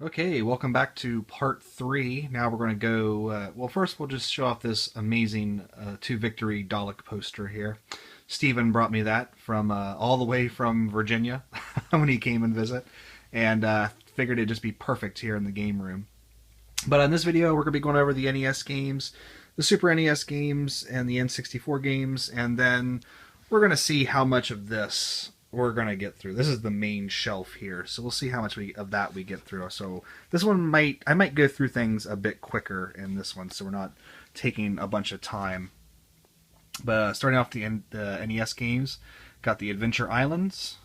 Okay, welcome back to part 3. Now we're going to go, well, first we'll just show off this amazing 2 Victory Dalek poster here. Steven brought me that from all the way from Virginia when he came and visit, and figured it'd just be perfect here in the game room. But in this video, we're going to be going over the NES games, the Super NES games, and the N64 games, and then we're going to see how much of this we're going to get through. This is the main shelf here, so we'll see how much of that we get through. So this one I might go through things a bit quicker in this one, so we're not taking a bunch of time. But starting off the NES games, got the Adventure Islands,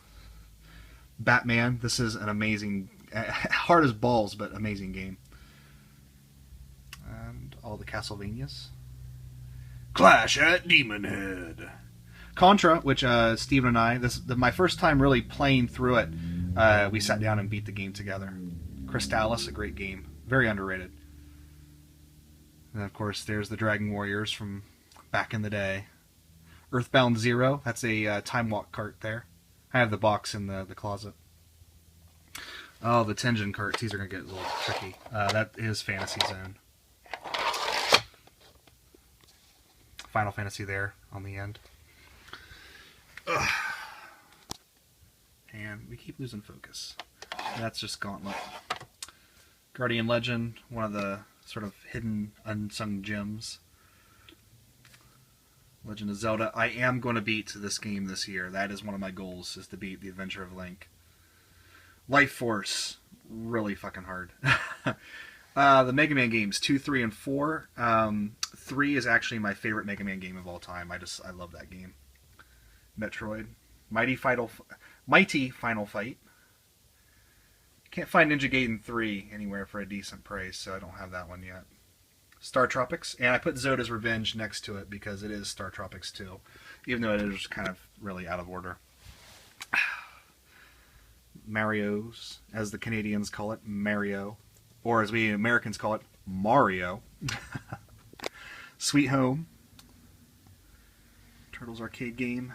Batman. This is an amazing, hard as balls, but amazing game. And all the Castlevanias. Clash at Demon Head. Contra, which Steven and I, my first time really playing through it, we sat down and beat the game together. Crystallis, a great game. Very underrated. And of course, there's the Dragon Warriors from back in the day. Earthbound Zero, that's a Time Walk cart there. I have the box in the closet. Oh, the Tengen carts, these are going to get a little tricky. That is Fantasy Zone. Final Fantasy there on the end. Ugh. And we keep losing focus. That's just Gauntlet. Guardian Legend, one of the sort of hidden, unsung gems. Legend of Zelda. I am going to beat this game this year. That is one of my goals, is to beat The Adventure of Link. Life Force. Really fucking hard. The Mega Man games, 2, 3, and 4. 3 is actually my favorite Mega Man game of all time. I love that game. Metroid. Mighty Final Fight. Can't find Ninja Gaiden 3 anywhere for a decent price, so I don't have that one yet. Star Tropics, and I put Zoda's Revenge next to it because it is Star Tropics 2, even though it is kind of really out of order. Mario's, as the Canadians call it, Mario, or as we Americans call it, Mario. Sweet Home. Turtles arcade game.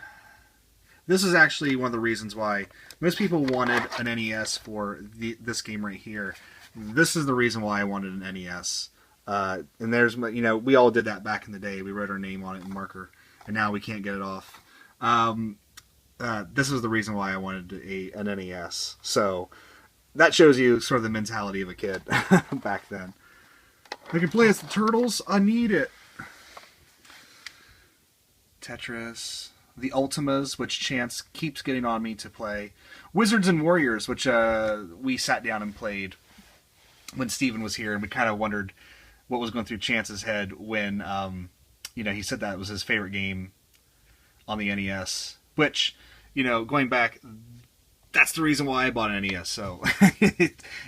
This is actually one of the reasons why most people wanted an NES for this game right here. This is the reason why I wanted an NES. And there's, we all did that back in the day. We wrote our name on it in marker, and now we can't get it off. This is the reason why I wanted an NES. So that shows you sort of the mentality of a kid back then. I can play as the Turtles. I need it. Tetris. The Ultimas, which Chance keeps getting on me to play. Wizards and Warriors, which we sat down and played when Steven was here, and we kind of wondered what was going through Chance's head when, he said that was his favorite game on the NES. Which, going back, that's the reason why I bought an NES. So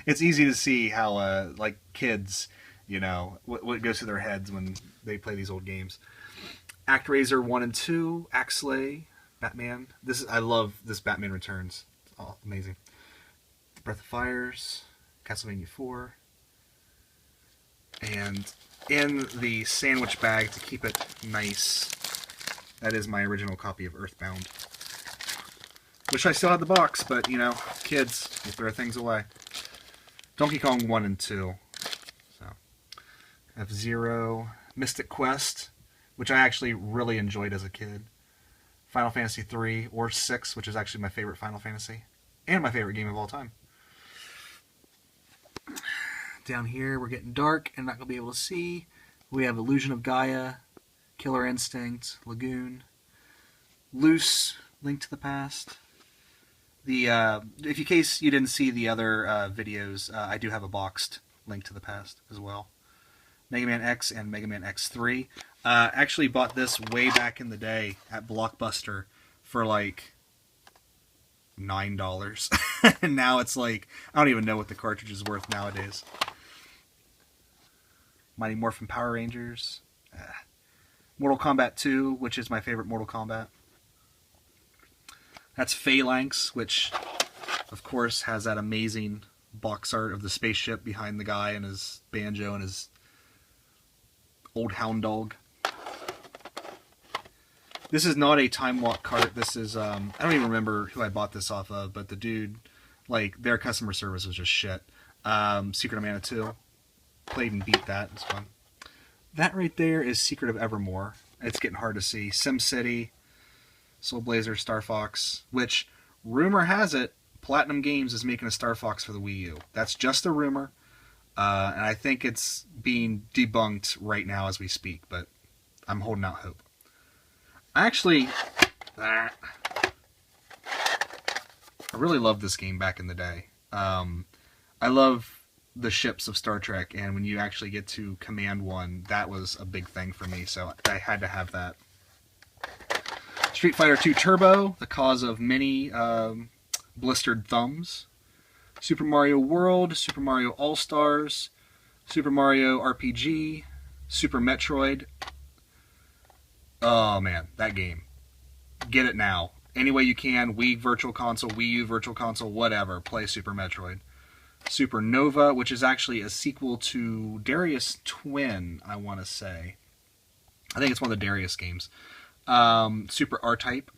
it's easy to see how, like kids, what goes through their heads when they play these old games. ActRaiser 1 and 2, Axlay, Batman. I love this Batman Returns. It's all amazing. Breath of Fires, Castlevania 4. And in the sandwich bag to keep it nice, that is my original copy of Earthbound. Wish I still had the box, but, kids, they throw things away. Donkey Kong 1 and 2. So, F-Zero, Mystic Quest, which I actually really enjoyed as a kid. Final Fantasy 3 or 6, which is actually my favorite Final Fantasy. And my favorite game of all time. Down here, we're getting dark and not going to be able to see. We have Illusion of Gaia, Killer Instinct, Lagoon, Loose, Link to the Past. If in case you didn't see the other videos, I do have a boxed Link to the Past as well. Mega Man X and Mega Man X3. Actually bought this way back in the day at Blockbuster for like $9. And now it's like, I don't even know what the cartridge is worth nowadays. Mighty Morphin Power Rangers. Mortal Kombat 2, which is my favorite Mortal Kombat. That's Phalanx, which of course has that amazing box art of the spaceship behind the guy and his banjo and his old hound dog. This is not a Time Walk cart. This is, I don't even remember who I bought this off of, but the dude, like, their customer service was just shit. Secret of Mana 2. Played and beat that. It's fun. That right there is Secret of Evermore. It's getting hard to see. SimCity, Soul Blazer, Star Fox, which, rumor has it, Platinum Games is making a Star Fox for the Wii U. That's just a rumor, and I think it's being debunked right now as we speak, but I'm holding out hope. Actually, I really loved this game back in the day. I love the ships of Star Trek, and when you actually get to command one, that was a big thing for me, so I had to have that. Street Fighter II Turbo, the cause of many blistered thumbs. Super Mario World, Super Mario All-Stars, Super Mario RPG, Super Metroid. Oh man, that game. Get it now. Any way you can, Wii Virtual Console, Wii U Virtual Console, whatever, play Super Metroid. Super Nova, which is actually a sequel to Darius Twin, I want to say. I think it's one of the Darius games. Super R-Type.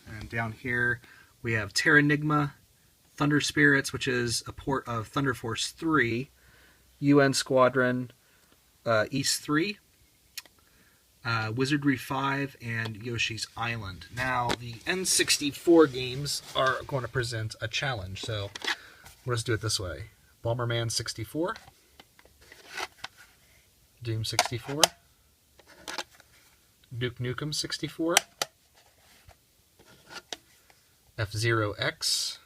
And down here we have Terranigma, Thunder Spirits, which is a port of Thunder Force 3, UN Squadron, East 3, Wizardry 5, and Yoshi's Island. Now, the N64 games are going to present a challenge, so let's do it this way. Bomberman 64, Doom 64, Duke Nukem 64, F-Zero X,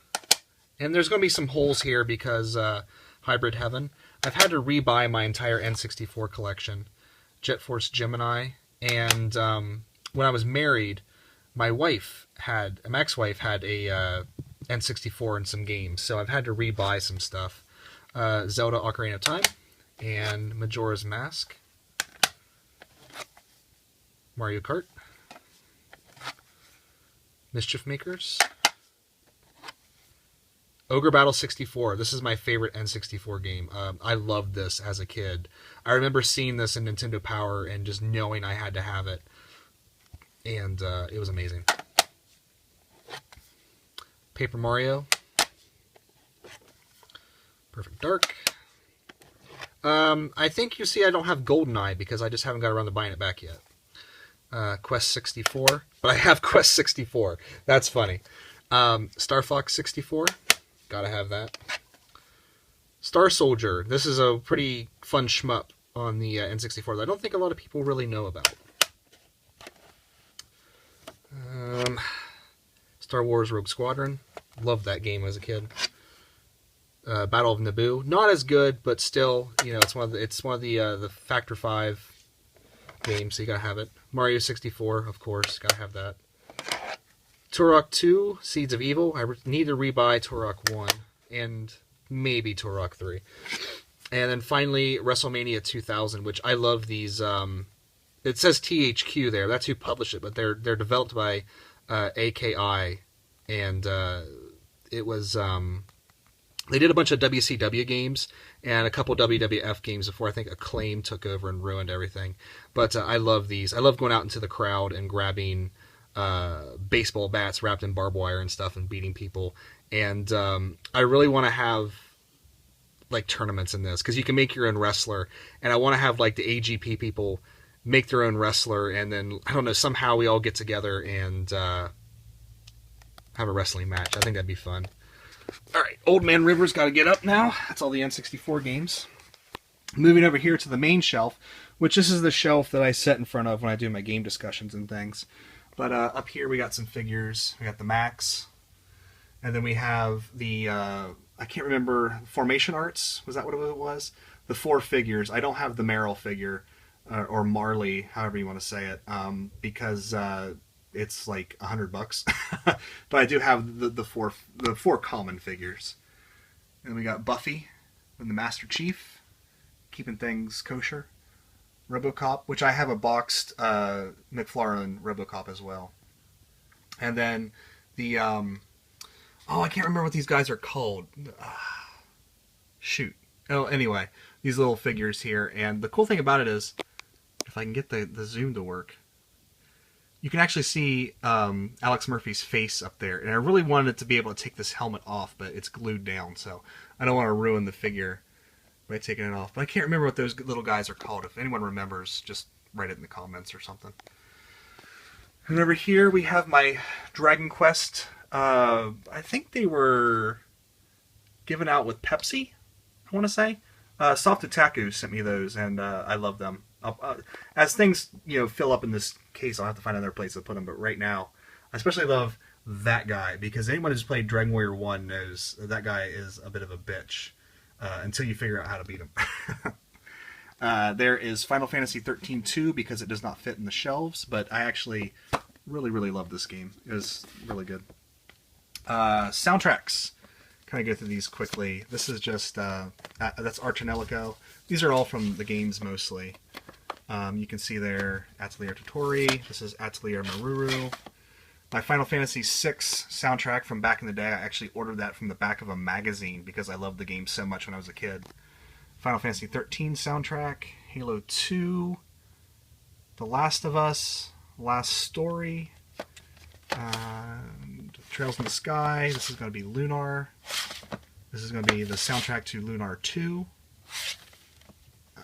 and there's going to be some holes here because Hybrid Heaven. I've had to rebuy my entire N64 collection, Jet Force Gemini, and when I was married, my ex-wife had a N64 and some games, so I've had to rebuy some stuff. Zelda Ocarina of Time, and Majora's Mask, Mario Kart, Mischief Makers, Ogre Battle 64. This is my favorite N64 game. I loved this as a kid. I remember seeing this in Nintendo Power and just knowing I had to have it, and it was amazing. Paper Mario, Perfect Dark. I think you see I don't have GoldenEye because I just haven't got around to buying it back yet. Quest 64, but I have Quest 64. That's funny. Star Fox 64, gotta have that. Star Soldier, this is a pretty fun shmup on the N64 that I don't think a lot of people really know about. Star Wars Rogue Squadron, loved that game as a kid. Battle of Naboo, not as good, but still, you know, it's one of the Factor 5 games, so you gotta have it. Mario 64, of course, gotta have that. Turok 2, Seeds of Evil. I need to rebuy Turok 1 and maybe Turok 3. And then finally, WrestleMania 2000, which I love these. It says THQ there. That's who published it, but they're developed by AKI, and it was they did a bunch of WCW games and a couple WWF games before I think Acclaim took over and ruined everything. But I love these. I love going out into the crowd and grabbing baseball bats wrapped in barbed wire and stuff and beating people. And I really want to have like tournaments in this because you can make your own wrestler, and I want to have like the AGP people make their own wrestler, and then I don't know, somehow we all get together and have a wrestling match. I think that'd be fun. All right, Old Man River's got to get up now. That's all the N64 games. Moving over here to the main shelf, which this is the shelf that I sit in front of when I do my game discussions and things. But up here we got some figures. We got the Max, and then we have the I can't remember, Formation Arts. Was that what it was? The 4 figures. I don't have the Merrill figure or Marley, however you want to say it, because it's like $100. But I do have the four common figures. And we got Buffy and the Master Chief, keeping things kosher. RoboCop, which I have a boxed McFarlane RoboCop as well. And then the I can't remember what these guys are called. Shoot. Oh, anyway, these little figures here, and the cool thing about it is, if I can get the zoom to work, you can actually see Alex Murphy's face up there. And I really wanted to be able to take this helmet off, but it's glued down, so I don't want to ruin the figure by taking it off. But I can't remember what those little guys are called. If anyone remembers, just write it in the comments or something. And over here we have my Dragon Quest. I think they were given out with Pepsi, I want to say. Soft Otaku sent me those, and I love them. As things fill up in this case, I'll have to find another place to put them. But right now, I especially love that guy, because anyone who's played Dragon Warrior 1 knows that guy is a bit of a bitch until you figure out how to beat him. There is Final Fantasy 13-2 because it does not fit in the shelves, but I actually really, really love this game. It was really good. Soundtracks. Kind of go through these quickly. This is just, that's Archinelico. These are all from the games mostly. You can see there Atelier Totori. This is Atelier Maruru. My Final Fantasy VI soundtrack from back in the day, I actually ordered that from the back of a magazine because I loved the game so much when I was a kid. Final Fantasy 13 soundtrack, Halo 2, The Last of Us, Last Story, Trails in the Sky. This is going to be Lunar. This is going to be the soundtrack to Lunar 2.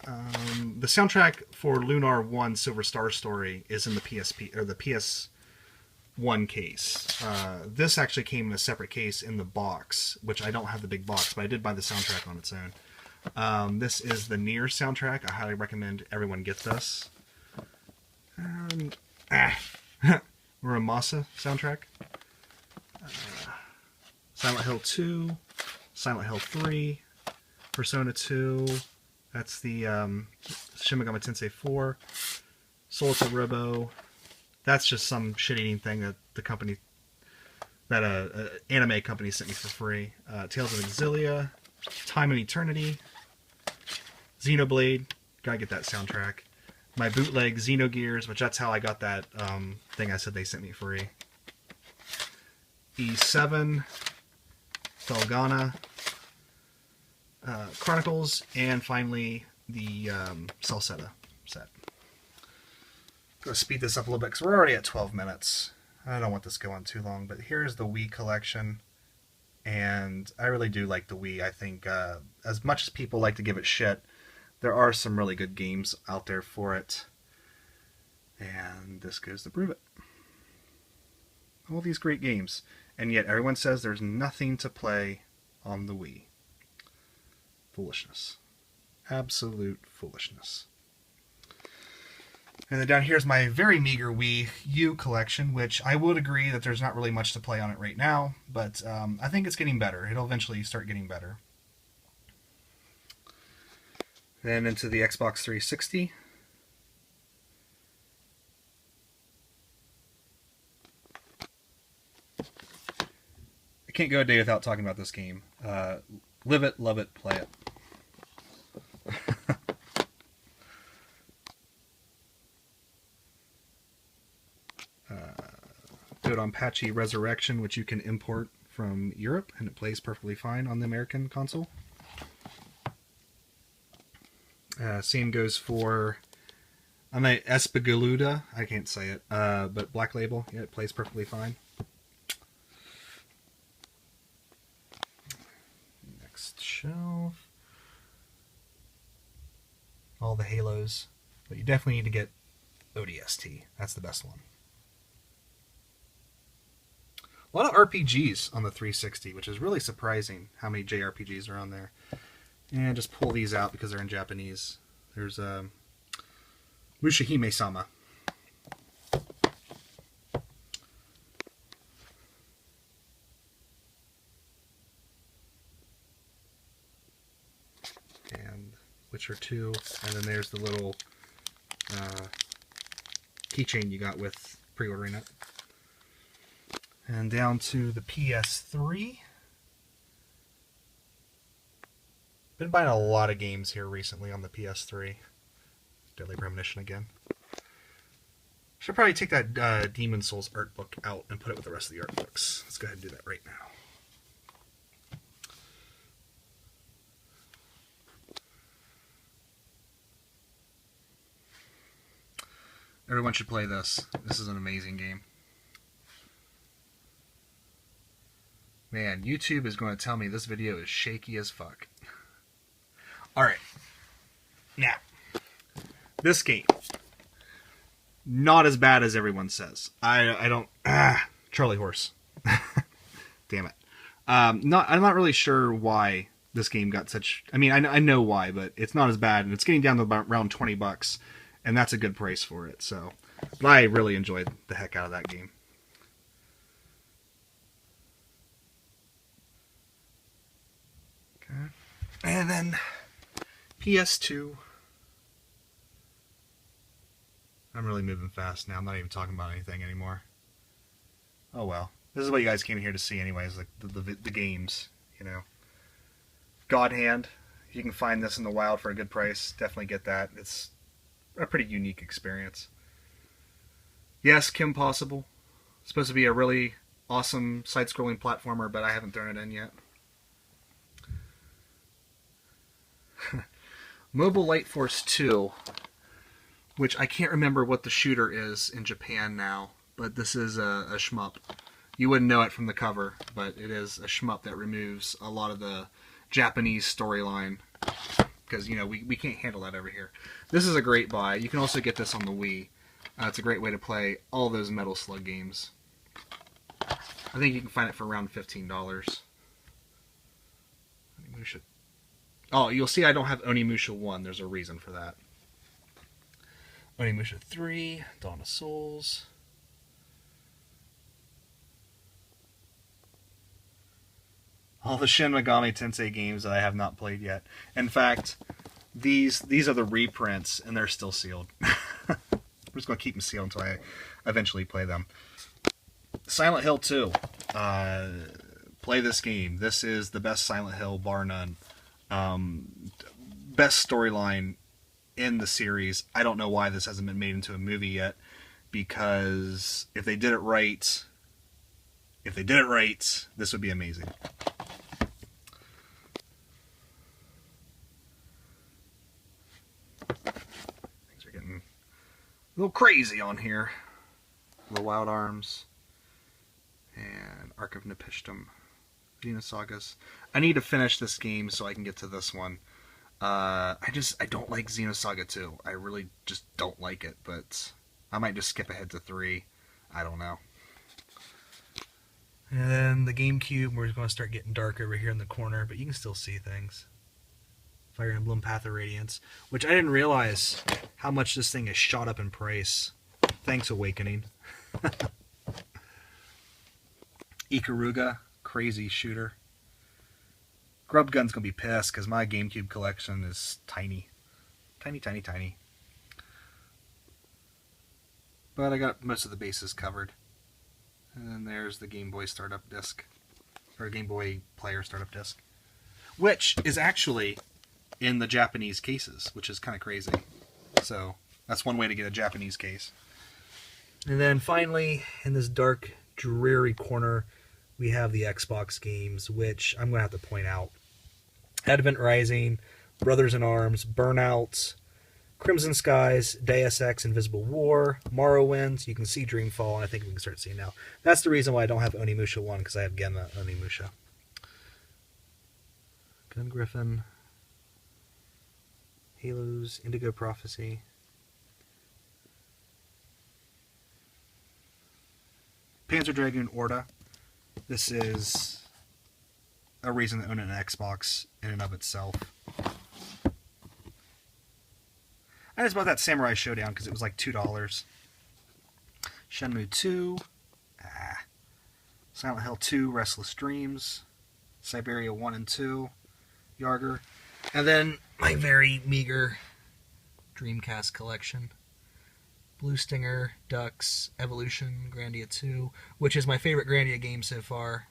The soundtrack for Lunar 1 Silver Star Story is in the PSP or the PS1 case. This actually came in a separate case in the box, which I don't have the big box, but I did buy the soundtrack on its own. This is the Nier soundtrack. I highly recommend everyone get this. Muramasa soundtrack. Silent Hill 2, Silent Hill 3, Persona 2. That's the Shin Megami Tensei 4. Soul to Robo. That's just some shit-eating thing that the company, that anime company sent me for free. Tales of Exilia, Time and Eternity, Xenoblade. Gotta get that soundtrack. My bootleg Xenogears, which that's how I got that thing I said they sent me free. E7, Felghana, Chronicles, and finally the Salsetta set. I'm going to speed this up a little bit because we're already at 12 minutes. I don't want this going too long, but here's the Wii collection. And I really do like the Wii. I think as much as people like to give it shit, there are some really good games out there for it. And this goes to prove it. All these great games. And yet everyone says there's nothing to play on the Wii. Foolishness. Absolute foolishness. And then down here's my very meager Wii U collection, which I would agree that there's not really much to play on it right now, but I think it's getting better. It'll eventually start getting better. Then into the Xbox 360. I can't go a day without talking about this game. Live it, love it, play it. Dodonpachi Resurrection, which you can import from Europe, and it plays perfectly fine on the American console. Same goes for Espagaluda. I can't say it, but Black Label. Yeah, it plays perfectly fine. Next shelf. All the Halos, but you definitely need to get ODST. That's the best one. A lot of RPGs on the 360, which is really surprising how many JRPGs are on there. And just pull these out because they're in Japanese. There's Mushihime-sama. And Witcher 2. And then there's the little keychain you got with pre-ordering it. And down to the PS3. Been buying a lot of games here recently on the PS3. Deadly Premonition again. Should probably take that Demon Souls art book out and put it with the rest of the art books. Let's go ahead and do that right now. Everyone should play this. This is an amazing game. Man, YouTube is going to tell me this video is shaky as fuck. Alright. Now, this game. Not as bad as everyone says. I don't... Charlie Horse. Damn it. I'm not really sure why this game got such... I mean, I know why, but it's not as bad, and it's getting down to about around $20, and that's a good price for it, so... But I really enjoyed the heck out of that game. Okay. And then... PS2. I'm really moving fast now. I'm not even talking about anything anymore. Oh well. This is what you guys came here to see anyways, like the games, you know. God Hand. If you can find this in the wild for a good price, definitely get that. It's a pretty unique experience. Yes, Kim Possible. It's supposed to be a really awesome side-scrolling platformer, but I haven't thrown it in yet. Mobile Light Force 2, which I can't remember what the shooter is in Japan now, but this is a shmup. You wouldn't know it from the cover, but it is a shmup that removes a lot of the Japanese storyline, because, you know, we can't handle that over here. This is a great buy. You can also get this on the Wii. It's a great way to play all those Metal Slug games. I think you can find it for around $15. Oh, you'll see I don't have Onimusha 1. There's a reason for that. Onimusha 3, Dawn of Souls. All the Shin Megami Tensei games that I have not played yet. In fact, these are the reprints, and they're still sealed. I'm just going to keep them sealed until I eventually play them. Silent Hill 2. Play this game. This is the best Silent Hill, bar none. Best storyline in the series. I don't know why this hasn't been made into a movie yet, because if they did it right, this would be amazing. Things are getting a little crazy on here. The Wild Arms and Ark of Nepishtim. Xenosagas. I need to finish this game so I can get to this one. I don't like Xenosaga 2. I really just don't like it, but I might just skip ahead to 3. I don't know. And then the GameCube, we're going to start getting dark over here in the corner, but you can still see things. Fire Emblem Path of Radiance, which I didn't realize how much this thing has shot up in price. Thanks, Awakening. Ikaruga. Crazy shooter. Grub Gun's gonna be pissed because my GameCube collection is tiny. Tiny. But I got most of the bases covered. And then there's the Game Boy startup disc. Or Game Boy Player startup disc. Which is actually in the Japanese cases, which is kind of crazy. So that's one way to get a Japanese case. And then finally, in this dark, dreary corner, we have the Xbox games, which I'm going to have to point out. Advent Rising, Brothers in Arms, Burnout, Crimson Skies, Deus Ex, Invisible War, Morrowind. You can see Dreamfall, and I think we can start seeing now. That's the reason why I don't have Onimusha 1, because I have Genma Onimusha. Gun Griffin, Halos, Indigo Prophecy. Panzer Dragoon Orta. This is a reason to own an Xbox in and of itself. I just bought that Samurai Showdown because it was like $2. Shenmue 2. Silent Hill 2, Restless Dreams. Siberia 1 and 2. Yarger. And then my very meager Dreamcast collection. Blue Stinger, Ducks, Evolution, Grandia 2, which is my favorite Grandia game so far.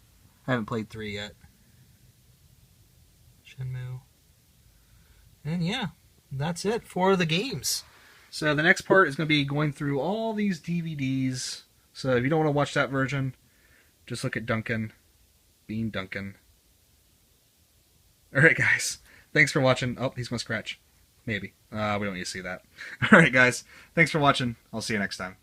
I haven't played 3 yet. Shenmue. And yeah, that's it for the games. So the next part is going to be going through all these DVDs. So if you don't want to watch that version, just look at Duncan. Bean Duncan. Alright guys, thanks for watching. Oh, he's going to scratch. Maybe. We don't need to see that. Alright, guys. Thanks for watching. I'll see you next time.